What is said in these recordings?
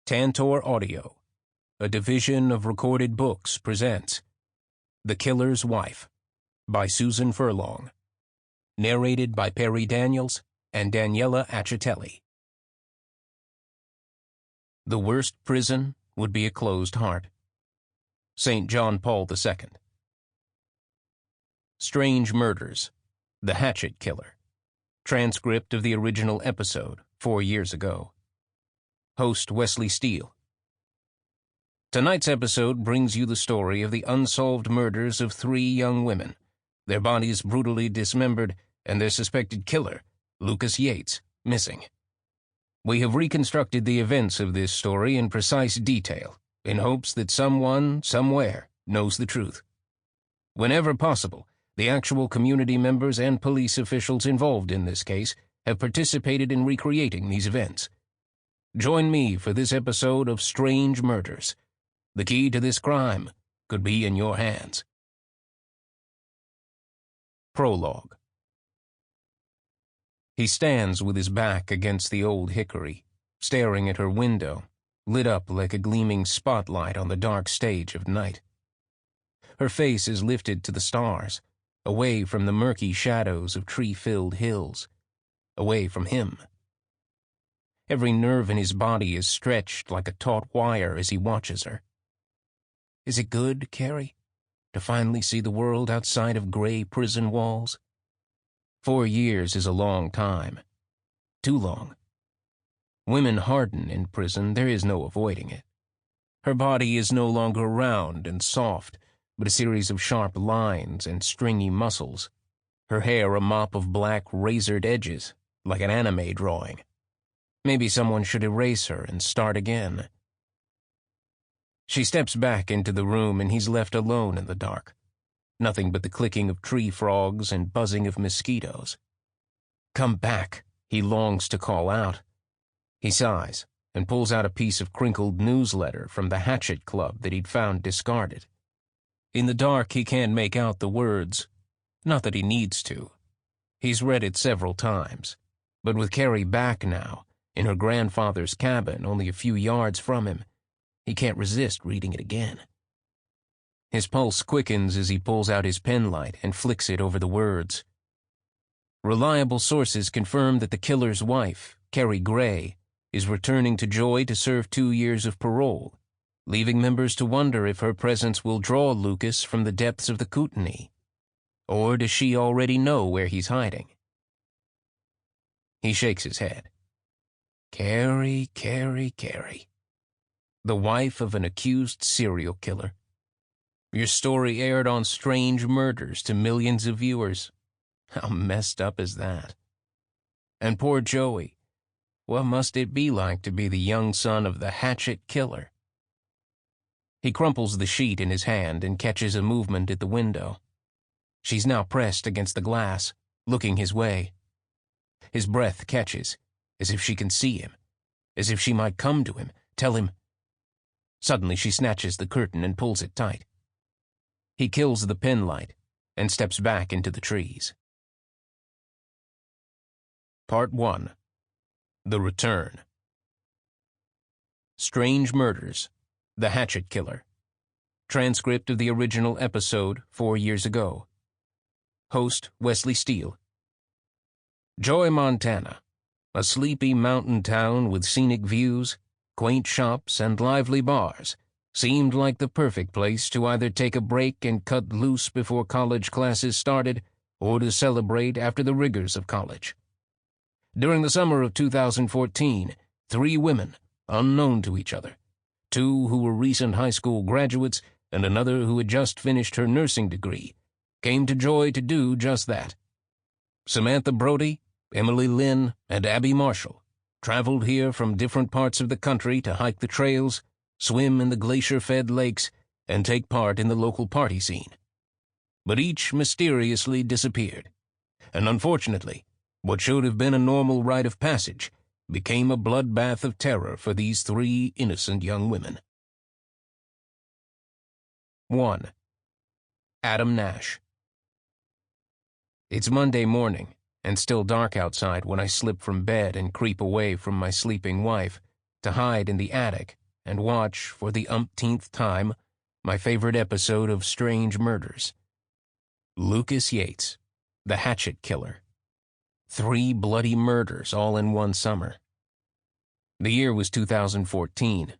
Tantor Audio, a division of Recorded Books, presents The Killer's Wife by Susan Furlong, narrated by Perry Daniels and Daniela Acitelli. The worst prison would be a closed heart. St. John Paul II. Strange Murders, The Hatchet Killer. Transcript of the original episode 4 years ago. Host Wesley Steele. Tonight's episode brings you the story of the unsolved murders of 3 young women, their bodies brutally dismembered, and their suspected killer, Lucas Yates, missing. We have reconstructed the events of this story in precise detail, in hopes that someone, somewhere, knows the truth. Whenever possible, the actual community members and police officials involved in this case have participated in recreating these events. Join me for this episode of Strange Murders. The key to this crime could be in your hands. Prologue. He stands with his back against the old hickory, staring at her window, lit up like a gleaming spotlight on the dark stage of night. Her face is lifted to the stars, away from the murky shadows of tree-filled hills, away from him. Every nerve in his body is stretched like a taut wire as he watches her. Is it good, Kerry, to finally see the world outside of gray prison walls? 4 years is a long time. Too long. Women harden in prison, there is no avoiding it. Her body is no longer round and soft, but a series of sharp lines and stringy muscles. Her hair a mop of black razored edges, like an anime drawing. Maybe someone should erase her and start again. She steps back into the room and he's left alone in the dark. Nothing but the clicking of tree frogs and buzzing of mosquitoes. Come back, he longs to call out. He sighs and pulls out a piece of crinkled newsletter from the Hatchet Club that he'd found discarded. In the dark he can't make out the words. Not that he needs to. He's read it several times. But with Kerry back now, in her grandfather's cabin only a few yards from him, he can't resist reading it again. His pulse quickens as he pulls out his penlight and flicks it over the words. Reliable sources confirm that the killer's wife, Kerry Grey, is returning to Joy to serve 2 years of parole, leaving members to wonder if her presence will draw Lucas from the depths of the Kootenai. Or does she already know where he's hiding? He shakes his head. Kerry. The wife of an accused serial killer. Your story aired on Strange Murders to millions of viewers. How messed up is that? And poor Joey. What must it be like to be the young son of the Hatchet Killer? He crumples the sheet in his hand and catches a movement at the window. She's now pressed against the glass, looking his way. His breath catches, as if she can see him, as if she might come to him, tell him. Suddenly she snatches the curtain and pulls it tight. He kills the penlight and steps back into the trees. Part 1. The Return. Strange Murders, The Hatchet Killer. Transcript of the original episode 4 years ago. Host Wesley Steele. Joy, Montana. A sleepy mountain town with scenic views, quaint shops, and lively bars, seemed like the perfect place to either take a break and cut loose before college classes started, or to celebrate after the rigors of college. During the summer of 2014, 3 women, unknown to each other, 2 who were recent high school graduates and another who had just finished her nursing degree, came to Joy to do just that. Samantha Brody, Emily Lynn, and Abby Marshall traveled here from different parts of the country to hike the trails, swim in the glacier-fed lakes, and take part in the local party scene. But each mysteriously disappeared, and unfortunately, what should have been a normal rite of passage became a bloodbath of terror for these 3 innocent young women. 1. Adam Nash. It's Monday morning, and still dark outside when I slip from bed and creep away from my sleeping wife to hide in the attic and watch, for the umpteenth time, my favorite episode of Strange Murders. Lucas Yates, the Hatchet Killer. 3 bloody murders all in one summer. The year was 2014,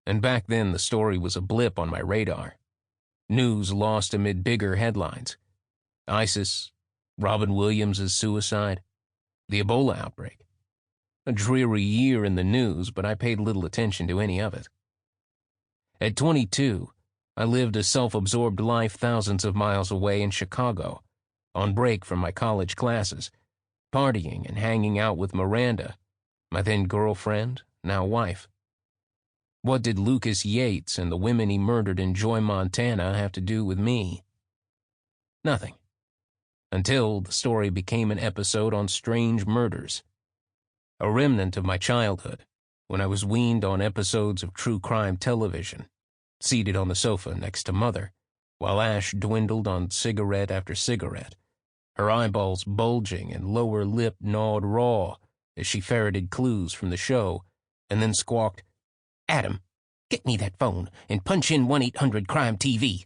and back then the story was a blip on my radar. News lost amid bigger headlines. ISIS, Robin Williams' suicide, the Ebola outbreak. A dreary year in the news, but I paid little attention to any of it. At 22, I lived a self-absorbed life thousands of miles away in Chicago, on break from my college classes, partying and hanging out with Miranda, my then girlfriend, now wife. What did Lucas Yates and the women he murdered in Joy, Montana have to do with me? Nothing. Until the story became an episode on Strange Murders. A remnant of my childhood, when I was weaned on episodes of true crime television, seated on the sofa next to Mother, while Ash dwindled on cigarette after cigarette, her eyeballs bulging and lower lip gnawed raw as she ferreted clues from the show, and then squawked, "Adam, get me that phone and punch in 1-800-CRIME-TV.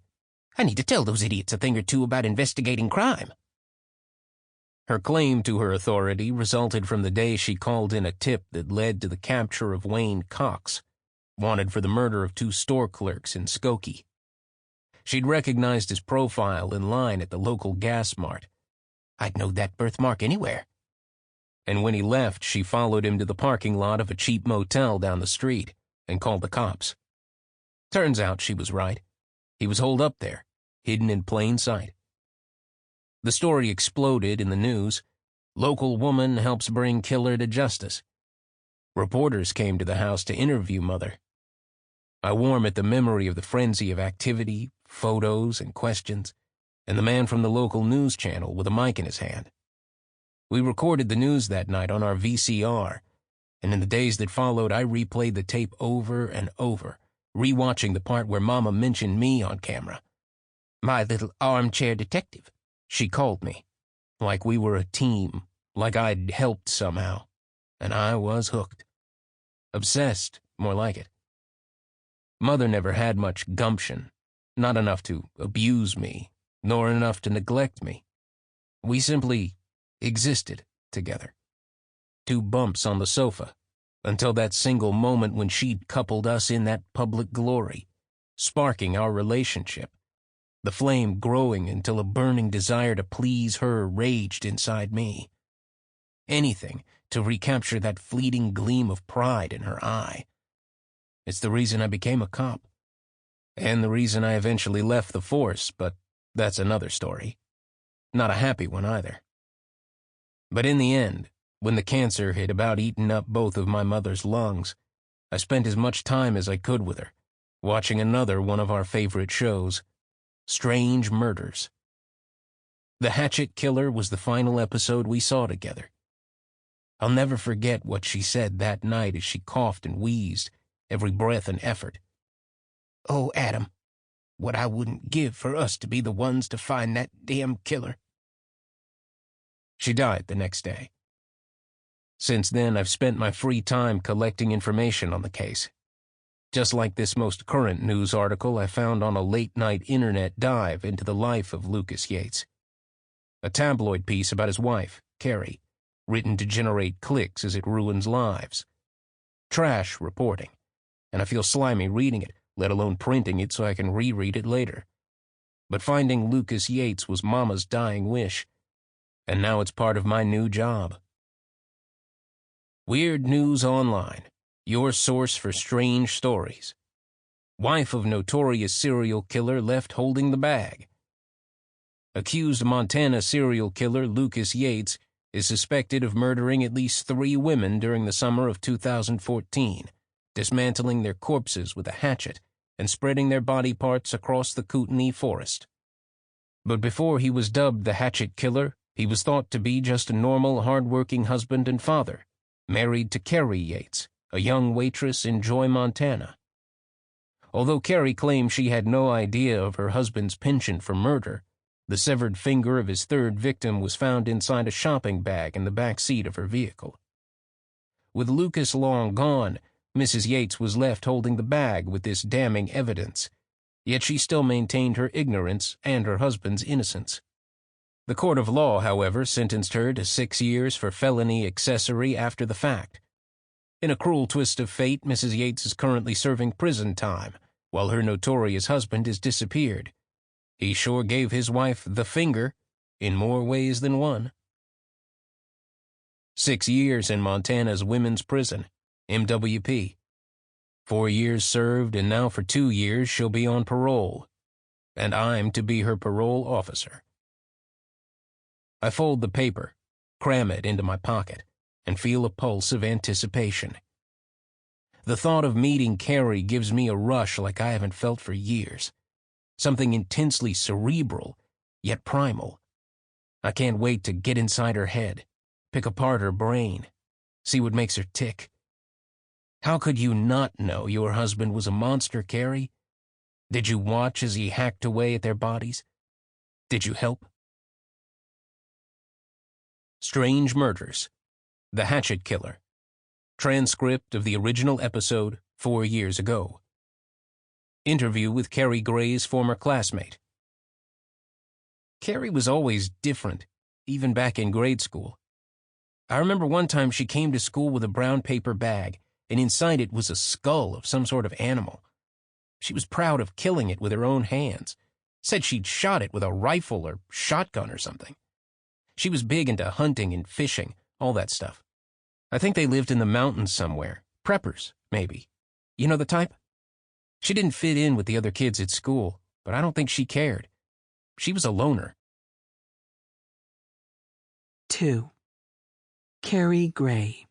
I need to tell those idiots a thing or two about investigating crime." Her claim to her authority resulted from the day she called in a tip that led to the capture of Wayne Cox, wanted for the murder of 2 store clerks in Skokie. She'd recognized his profile in line at the local gas mart. "I'd know that birthmark anywhere." And when he left, she followed him to the parking lot of a cheap motel down the street and called the cops. Turns out she was right. He was holed up there, hidden in plain sight. The story exploded in the news. Local woman helps bring killer to justice. Reporters came to the house to interview Mother. I warm at the memory of the frenzy of activity, photos, and questions, and the man from the local news channel with a mic in his hand. We recorded the news that night on our VCR, and in the days that followed I replayed the tape over and over, rewatching the part where Mama mentioned me on camera. "My little armchair detective," she called me, like we were a team, like I'd helped somehow, and I was hooked. Obsessed, more like it. Mother never had much gumption, not enough to abuse me, nor enough to neglect me. We simply existed together. 2 bumps on the sofa, until that single moment when she'd coupled us in that public glory, sparking our relationship, the flame growing until a burning desire to please her raged inside me. Anything to recapture that fleeting gleam of pride in her eye. It's the reason I became a cop, and the reason I eventually left the force, but that's another story. Not a happy one either. But in the end, when the cancer had about eaten up both of my mother's lungs, I spent as much time as I could with her, watching another one of our favorite shows, Strange Murders. The Hatchet Killer was the final episode we saw together. I'll never forget what she said that night as she coughed and wheezed, every breath an effort. "Oh, Adam, what I wouldn't give for us to be the ones to find that damn killer." She died the next day. Since then, I've spent my free time collecting information on the case. Just like this most current news article I found on a late-night internet dive into the life of Lucas Yates. A tabloid piece about his wife, Kerry, written to generate clicks as it ruins lives. Trash reporting, and I feel slimy reading it, let alone printing it so I can reread it later. But finding Lucas Yates was Mama's dying wish, and now it's part of my new job. Weird News Online, your source for strange stories. Wife of notorious serial killer left holding the bag. Accused Montana serial killer Lucas Yates is suspected of murdering at least 3 women during the summer of 2014, dismantling their corpses with a hatchet and spreading their body parts across the Kootenai forest. But before he was dubbed the Hatchet Killer, he was thought to be just a normal, hard-working husband and father, married to Kerry Yates, a young waitress in Joy, Montana. Although Kerry claimed she had no idea of her husband's penchant for murder, the severed finger of his 3rd victim was found inside a shopping bag in the back seat of her vehicle. With Lucas long gone, Mrs. Yates was left holding the bag with this damning evidence, yet she still maintained her ignorance and her husband's innocence. The court of law, however, sentenced her to 6 years for felony accessory after the fact. In a cruel twist of fate, Mrs. Yates is currently serving prison time, while her notorious husband has disappeared. He sure gave his wife the finger, in more ways than one. 6 years in Montana's women's prison, MWP. 4 years served, and now for 2 years she'll be on parole. And I'm to be her parole officer. I fold the paper, cram it into my pocket, and feel a pulse of anticipation. The thought of meeting Kerry gives me a rush like I haven't felt for years. Something intensely cerebral, yet primal. I can't wait to get inside her head, pick apart her brain, see what makes her tick. How could you not know your husband was a monster, Kerry? Did you watch as he hacked away at their bodies? Did you help? Strange Murders. The Hatchet Killer. Transcript of the original episode 4 years ago. Interview with Kerry Grey's former classmate. Kerry was always different, even back in grade school. I remember one time she came to school with a brown paper bag, and inside it was a skull of some sort of animal. She was proud of killing it with her own hands, said she'd shot it with a rifle or shotgun or something. She was big into hunting and fishing, all that stuff. I think they lived in the mountains somewhere. Preppers, maybe. You know the type? She didn't fit in with the other kids at school, but I don't think she cared. She was a loner. 2. Kerry Grey.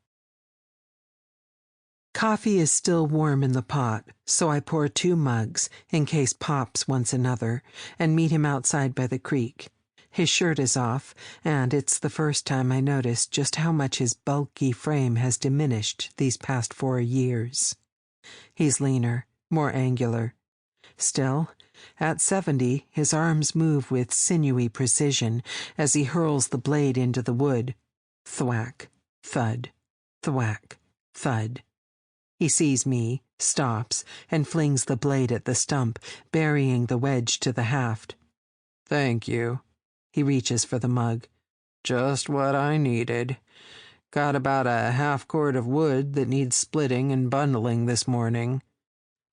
Coffee is still warm in the pot, so I pour 2 mugs, in case Pops wants another, and meet him outside by the creek. His shirt is off, and it's the first time I noticed just how much his bulky frame has diminished these past 4 years. He's leaner, more angular. Still, at 70, his arms move with sinewy precision as he hurls the blade into the wood. Thwack, thud, thwack, thud. He sees me, stops, and flings the blade at the stump, burying the wedge to the haft. "Thank you." He reaches for the mug. "Just what I needed. Got about a half-cord of wood that needs splitting and bundling this morning."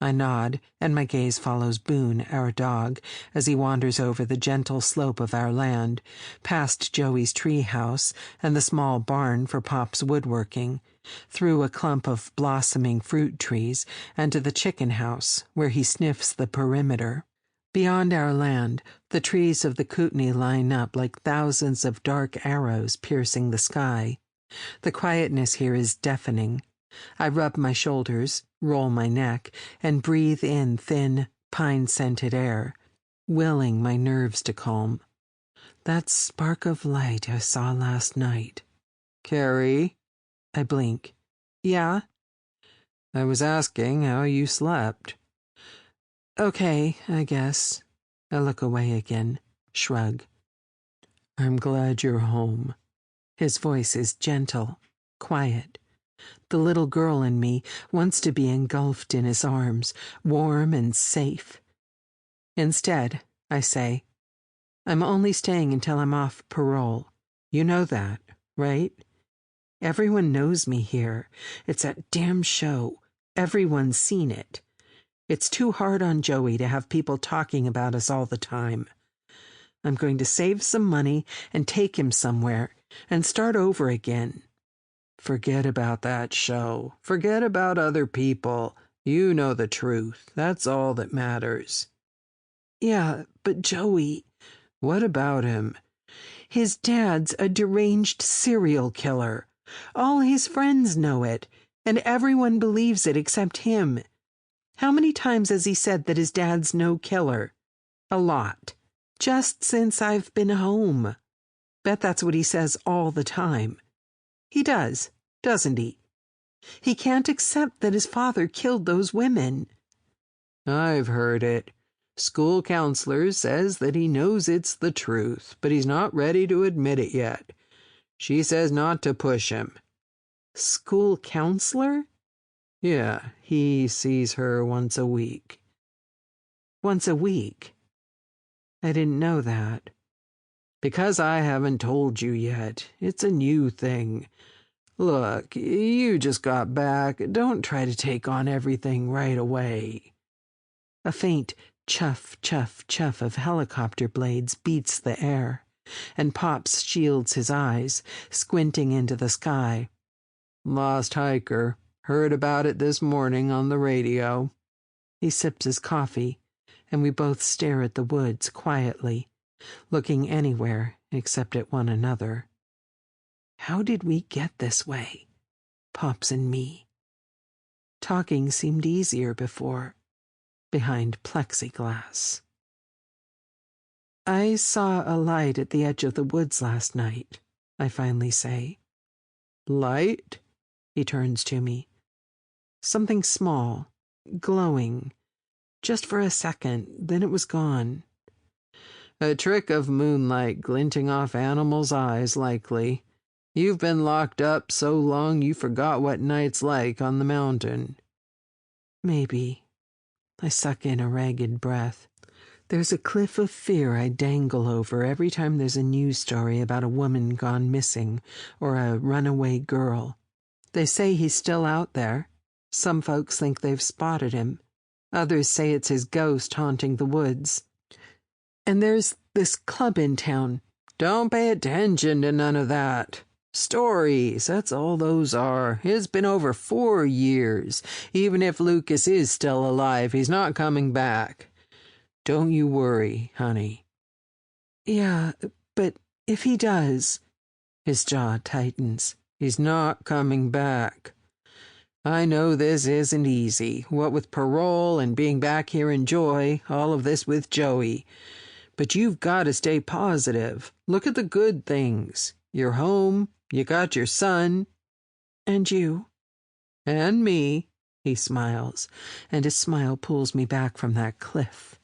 I nod, and my gaze follows Boone, our dog, as he wanders over the gentle slope of our land, past Joey's tree house and the small barn for Pop's woodworking, through a clump of blossoming fruit trees, and to the chicken house, where he sniffs the perimeter. Beyond our land, the trees of the Kootenai line up like thousands of dark arrows piercing the sky. The quietness here is deafening. I rub my shoulders, roll my neck, and breathe in thin, pine-scented air, willing my nerves to calm. That spark of light I saw last night. "Kerry?" I blink. "Yeah?" "I was asking how you slept." "Okay, I guess." I look away again, shrug. "I'm glad you're home." His voice is gentle, quiet. The little girl in me wants to be engulfed in his arms, warm and safe. Instead, I say, "I'm only staying until I'm off parole. You know that, right? Everyone knows me here. It's that damn show. Everyone's seen it. It's too hard on Joey to have people talking about us all the time. I'm going to save some money and take him somewhere and start over again." "Forget about that show. Forget about other people. You know the truth. That's all that matters." "Yeah, but Joey..." "What about him?" "His dad's a deranged serial killer. All his friends know it, and everyone believes it except him. How many times has he said that his dad's no killer?" "A lot. Just since I've been home. Bet that's what he says all the time. He does, doesn't he? He can't accept that his father killed those women." "I've heard it. School counselor says that he knows it's the truth, but he's not ready to admit it yet. She says not to push him." "School counselor?" Yeah, he sees her once a week. Once a week? I didn't know that. Because I haven't told you yet. It's a new thing. Look, you just got back. Don't try to take on everything right away. A faint chuff, chuff, chuff of helicopter blades beats the air, and Pops shields his eyes, squinting into the sky. Lost hiker. Heard about it this morning on the radio. He sips his coffee, and we both stare at the woods quietly, looking anywhere except at one another. How did we get this way, Pops and me? Talking seemed easier before, behind plexiglass. I saw a light at the edge of the woods last night, I finally say. Light? He turns to me. Something small, glowing, just for a second, then it was gone. A trick of moonlight glinting off animals' eyes, likely. You've been locked up so long you forgot what night's like on the mountain. Maybe. I suck in a ragged breath. There's a cliff of fear I dangle over every time there's a news story about a woman gone missing or a runaway girl. They say he's still out there. Some folks think they've spotted him. Others say it's his ghost haunting the woods. And there's this club in town. Don't pay attention to none of that. Stories, that's all those are. It's been over 4 years. Even if Lucas is still alive, he's not coming back. Don't you worry, honey. Yeah, but if he does... His jaw tightens. He's not coming back. I know this isn't easy, what with parole and being back here in Joy, all of this with Joey. But you've got to stay positive. Look at the good things. You're home, you got your son. And you. And me, he smiles, and his smile pulls me back from that cliff.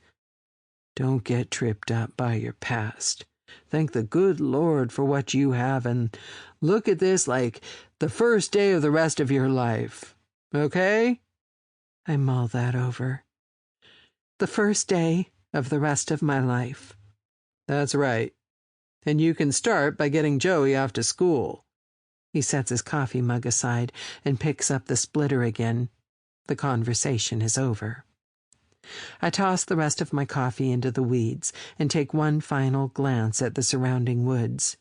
Don't get tripped up by your past. Thank the good Lord for what you have and look at this like the first day of the rest of your life. Okay? I mull that over. The first day of the rest of my life. That's right. And you can start by getting Joey off to school. He sets his coffee mug aside and picks up the splitter again. The conversation is over. I toss the rest of my coffee into the weeds and take one final glance at the surrounding woods.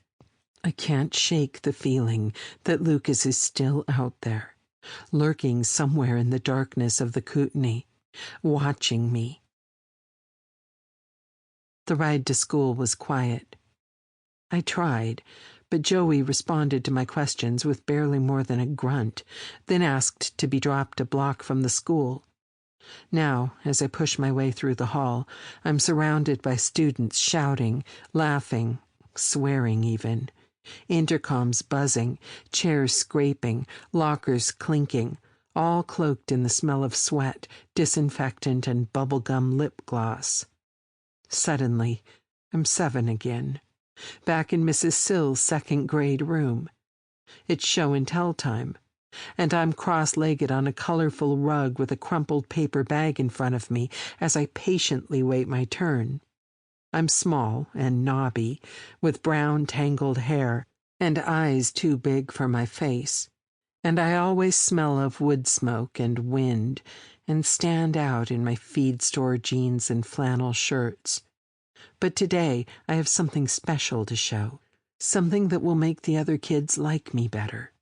I can't shake the feeling that Lucas is still out there, lurking somewhere in the darkness of the Kootenai, watching me. The ride to school was quiet. I tried, but Joey responded to my questions with barely more than a grunt, then asked to be dropped a block from the school. Now, as I push my way through the hall, I'm surrounded by students shouting, laughing, swearing even. Intercoms buzzing, chairs scraping, lockers clinking, all cloaked in the smell of sweat, disinfectant, and bubblegum lip gloss. Suddenly, I'm 7 again, back in Mrs. Sill's second-grade room. It's show-and-tell time, and I'm cross-legged on a colorful rug with a crumpled paper bag in front of me as I patiently wait my turn. I'm small and knobby, with brown tangled hair and eyes too big for my face, and I always smell of wood smoke and wind and stand out in my feed store jeans and flannel shirts. But today I have something special to show, something that will make the other kids like me better.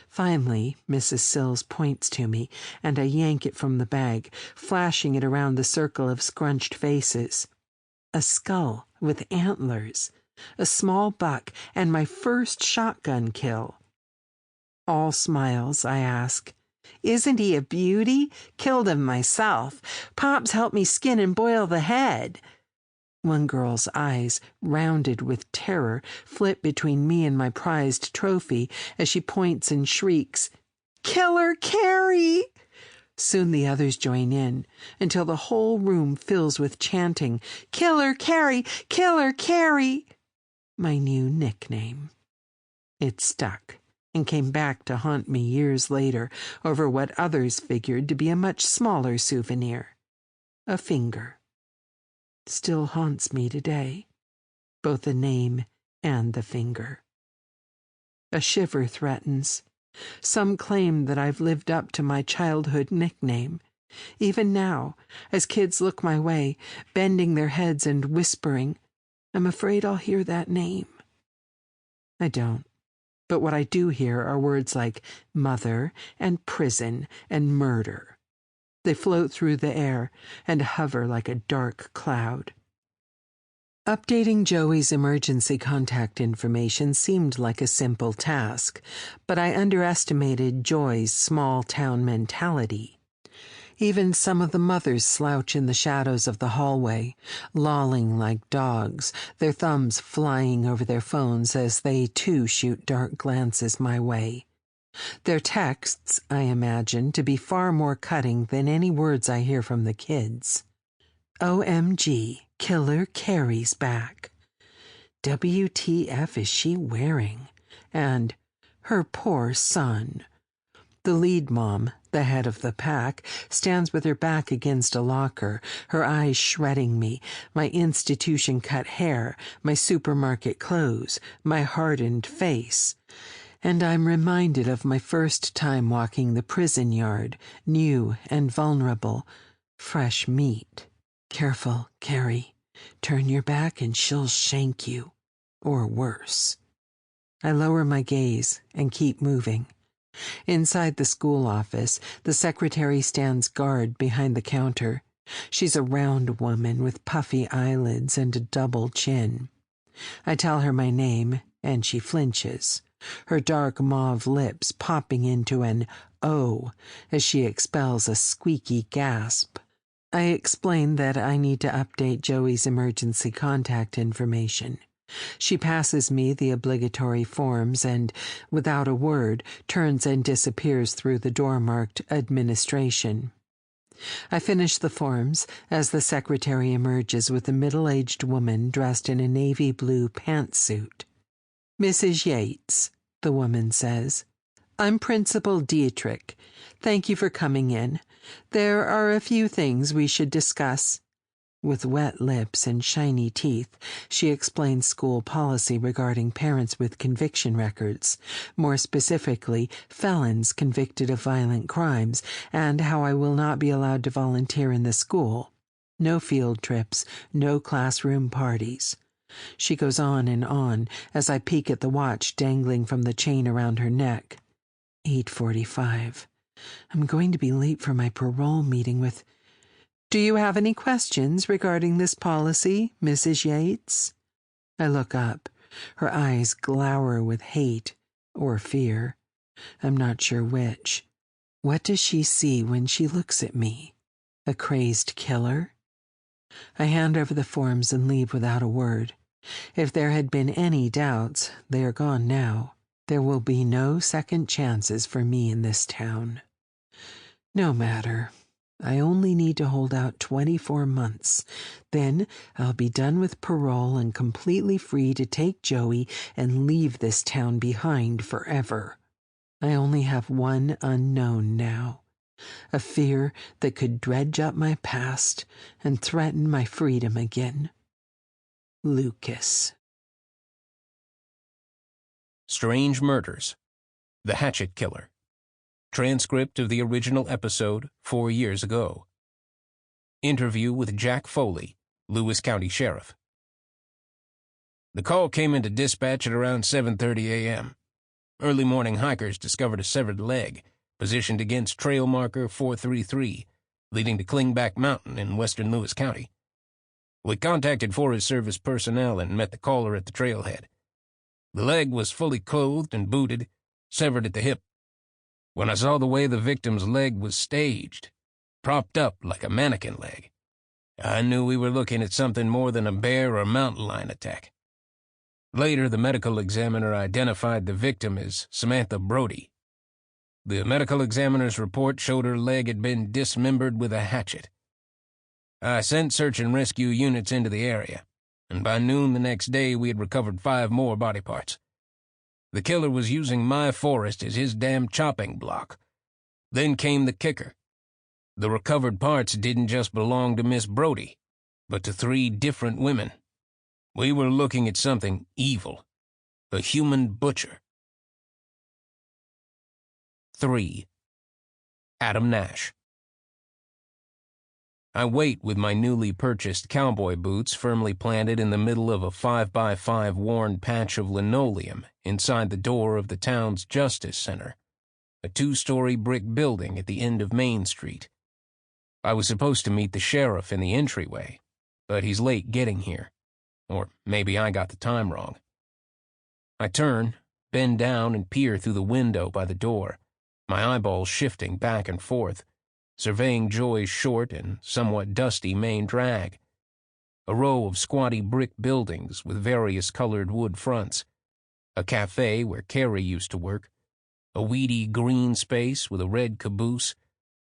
Finally, Mrs. Sills points to me, and I yank it from the bag, flashing it around the circle of scrunched faces. A skull with antlers, a small buck, and my first shotgun kill. All smiles, I ask. Isn't he a beauty? Killed him myself. Pops helped me skin and boil the head. One girl's eyes, rounded with terror, flit between me and my prized trophy as she points and shrieks, "Killer Kerry!" Soon the others join in, until the whole room fills with chanting, "Killer Kerry! Killer Kerry!" My new nickname. It stuck. and came back to haunt me years later over what others figured to be a much smaller souvenir. A finger. Still haunts me today, both the name and the finger. A shiver threatens. Some claim that I've lived up to my childhood nickname. Even now, as kids look my way, bending their heads and whispering, I'm afraid I'll hear that name. I don't. But what I do hear are words like mother and prison and murder. They float through the air and hover like a dark cloud. Updating Joey's emergency contact information seemed like a simple task, but I underestimated Joy's small-town mentality. Even some of the mothers slouch in the shadows of the hallway, lolling like dogs, their thumbs flying over their phones as they too shoot dark glances my way. Their texts, I imagine, to be far more cutting than any words I hear from the kids. OMG, Killer Kerry's back. WTF is she wearing? And her poor son. The lead mom, the head of the pack, stands with her back against a locker, her eyes shredding me, my institution-cut hair, my supermarket clothes, my hardened face. And I'm reminded of my first time walking the prison yard, new and vulnerable, fresh meat. Careful, Kerry. Turn your back and she'll shank you. Or worse. I lower my gaze and keep moving. Inside the school office, the secretary stands guard behind the counter. She's a round woman with puffy eyelids and a double chin. I tell her my name, and she flinches, her dark mauve lips popping into an O as she expels a squeaky gasp. I explain that I need to update Joey's emergency contact information. She passes me the obligatory forms and, without a word, turns and disappears through the door marked Administration. I finish the forms as the secretary emerges with a middle-aged woman dressed in a navy blue pantsuit. Mrs. Yates, the woman says. I'm Principal Dietrich. Thank you for coming in. There are a few things we should discuss. With wet lips and shiny teeth, she explains school policy regarding parents with conviction records, more specifically, felons convicted of violent crimes, and how I will not be allowed to volunteer in the school. No field trips, no classroom parties. She goes on as I peek at the watch dangling from the chain around her neck. 8:45. I'm going to be late for my parole meeting with... Do you have any questions regarding this policy, Mrs. Yates? I look up. Her eyes glower with hate or fear. I'm not sure which. What does she see when she looks at me? A crazed killer? I hand over the forms and leave without a word. If there had been any doubts, they are gone now. There will be no second chances for me in this town. No matter. I only need to hold out 24 months. Then I'll be done with parole and completely free to take Joey and leave this town behind forever. I only have one unknown now. A fear that could dredge up my past and threaten my freedom again. Lucas. Strange Murders. The Hatchet Killer. Transcript of the original episode 4 years ago. Interview with Jack Foley, Lewis County Sheriff. The call came into dispatch at around 7:30 a.m. Early morning hikers discovered a severed leg, positioned against trail marker 433, leading to Klingback Mountain in western Lewis County. We contacted Forest Service personnel and met the caller at the trailhead. The leg was fully clothed and booted, severed at the hip. When I saw the way the victim's leg was staged, propped up like a mannequin leg, I knew we were looking at something more than a bear or mountain lion attack. Later, the medical examiner identified the victim as Samantha Brody. The medical examiner's report showed her leg had been dismembered with a hatchet. I sent search and rescue units into the area, and by noon the next day we had recovered 5 more body parts. The killer was using my forest as his damn chopping block. Then came the kicker. The recovered parts didn't just belong to Miss Brodie, but to 3 different women. We were looking at something evil. A human butcher. 3. Adam Nash. I wait with my newly purchased cowboy boots firmly planted in the middle of a 5x5 worn patch of linoleum inside the door of the town's Justice Center, a 2-story brick building at the end of Main Street. I was supposed to meet the sheriff in the entryway, but he's late getting here. Or maybe I got the time wrong. I turn, bend down, and peer through the window by the door, my eyeballs shifting back and forth, surveying Joy's short and somewhat dusty main drag. A row of squatty brick buildings with various colored wood fronts. A cafe where Kerry used to work. A weedy green space with a red caboose.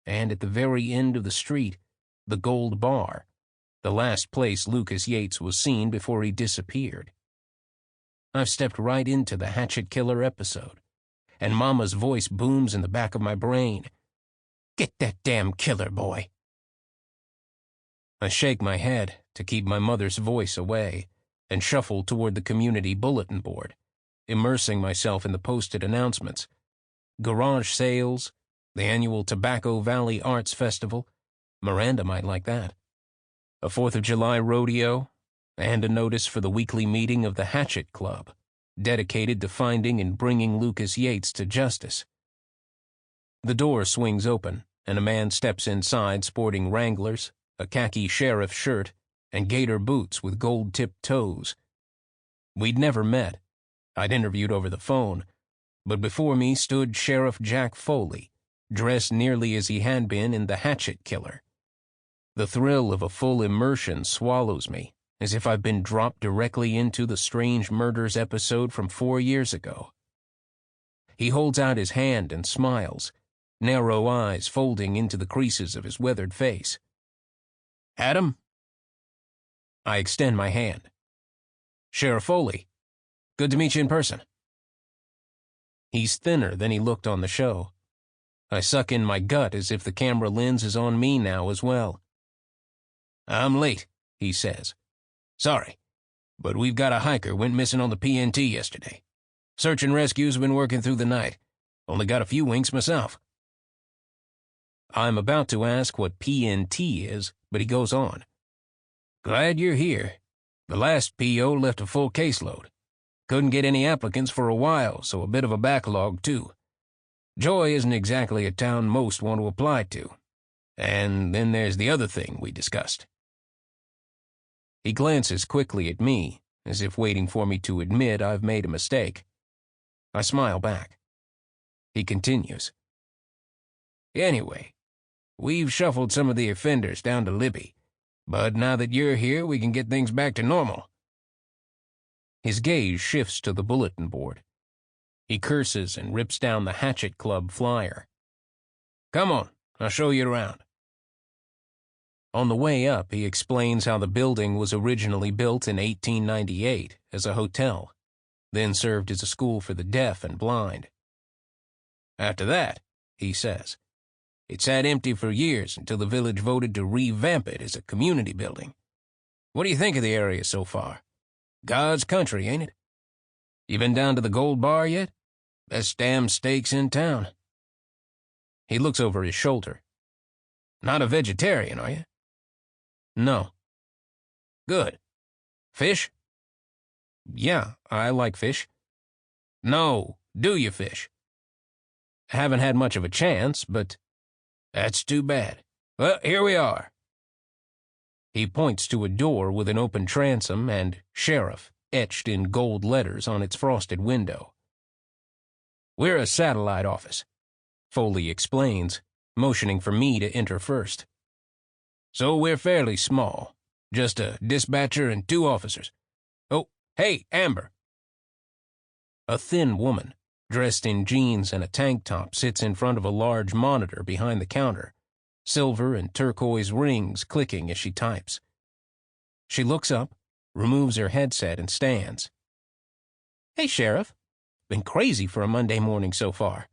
And at the very end of the street, the Gold Bar, the last place Lucas Yates was seen before he disappeared. I've stepped right into the Hatchet Killer episode, and Mama's voice booms in the back of my brain. Get that damn killer, boy. I shake my head to keep my mother's voice away and shuffle toward the community bulletin board, immersing myself in the posted announcements. Garage sales, the annual Tobacco Valley Arts Festival. Miranda might like that. A 4th of July rodeo, and a notice for the weekly meeting of the Hatchet Club, dedicated to finding and bringing Lucas Yates to justice. The door swings open, and a man steps inside sporting Wranglers, a khaki sheriff shirt, and gator boots with gold-tipped toes. We'd never met. I'd interviewed over the phone, but before me stood Sheriff Jack Foley, dressed nearly as he had been in The Hatchet Killer. The thrill of a full immersion swallows me, as if I've been dropped directly into the Strange Murders episode from 4 years ago. He holds out his hand and smiles, narrow eyes folding into the creases of his weathered face. Adam? I extend my hand. Sheriff Foley, good to meet you in person. He's thinner than he looked on the show. I suck in my gut as if the camera lens is on me now as well. I'm late, he says. Sorry, but we've got a hiker went missing on the PNT yesterday. Search and rescue's been working through the night. Only got a few winks myself. I'm about to ask what PNT is, but he goes on. Glad you're here. The last PO left a full caseload. Couldn't get any applicants for a while, so a bit of a backlog, too. Joy isn't exactly a town most want to apply to. And then there's the other thing we discussed. He glances quickly at me, as if waiting for me to admit I've made a mistake. I smile back. He continues. Anyway, we've shuffled some of the offenders down to Libby, but now that you're here, we can get things back to normal. His gaze shifts to the bulletin board. He curses and rips down the Hatchet Club flyer. Come on, I'll show you around. On the way up, he explains how the building was originally built in 1898 as a hotel, then served as a school for the deaf and blind. After that, he says, it sat empty for years until the village voted to revamp it as a community building. What do you think of the area so far? God's country, ain't it? You been down to the Gold Bar yet? Best damn steaks in town. He looks over his shoulder. Not a vegetarian, are you? No. Good. Fish? Yeah, I like fish. No, do you fish? Haven't had much of a chance, but that's too bad. Well, here we are. He points to a door with an open transom and Sheriff etched in gold letters on its frosted window. We're a satellite office, Foley explains, motioning for me to enter first. So we're fairly small, just a dispatcher and 2 officers. Oh, hey, Amber. A thin woman, dressed in jeans and a tank top, sits in front of a large monitor behind the counter, silver and turquoise rings clicking as she types. She looks up, removes her headset, and stands. Hey, Sheriff. Been crazy for a Monday morning so far.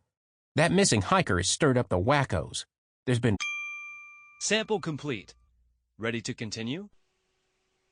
That missing hiker has stirred up the wackos. There's been... Sample complete. Ready to continue?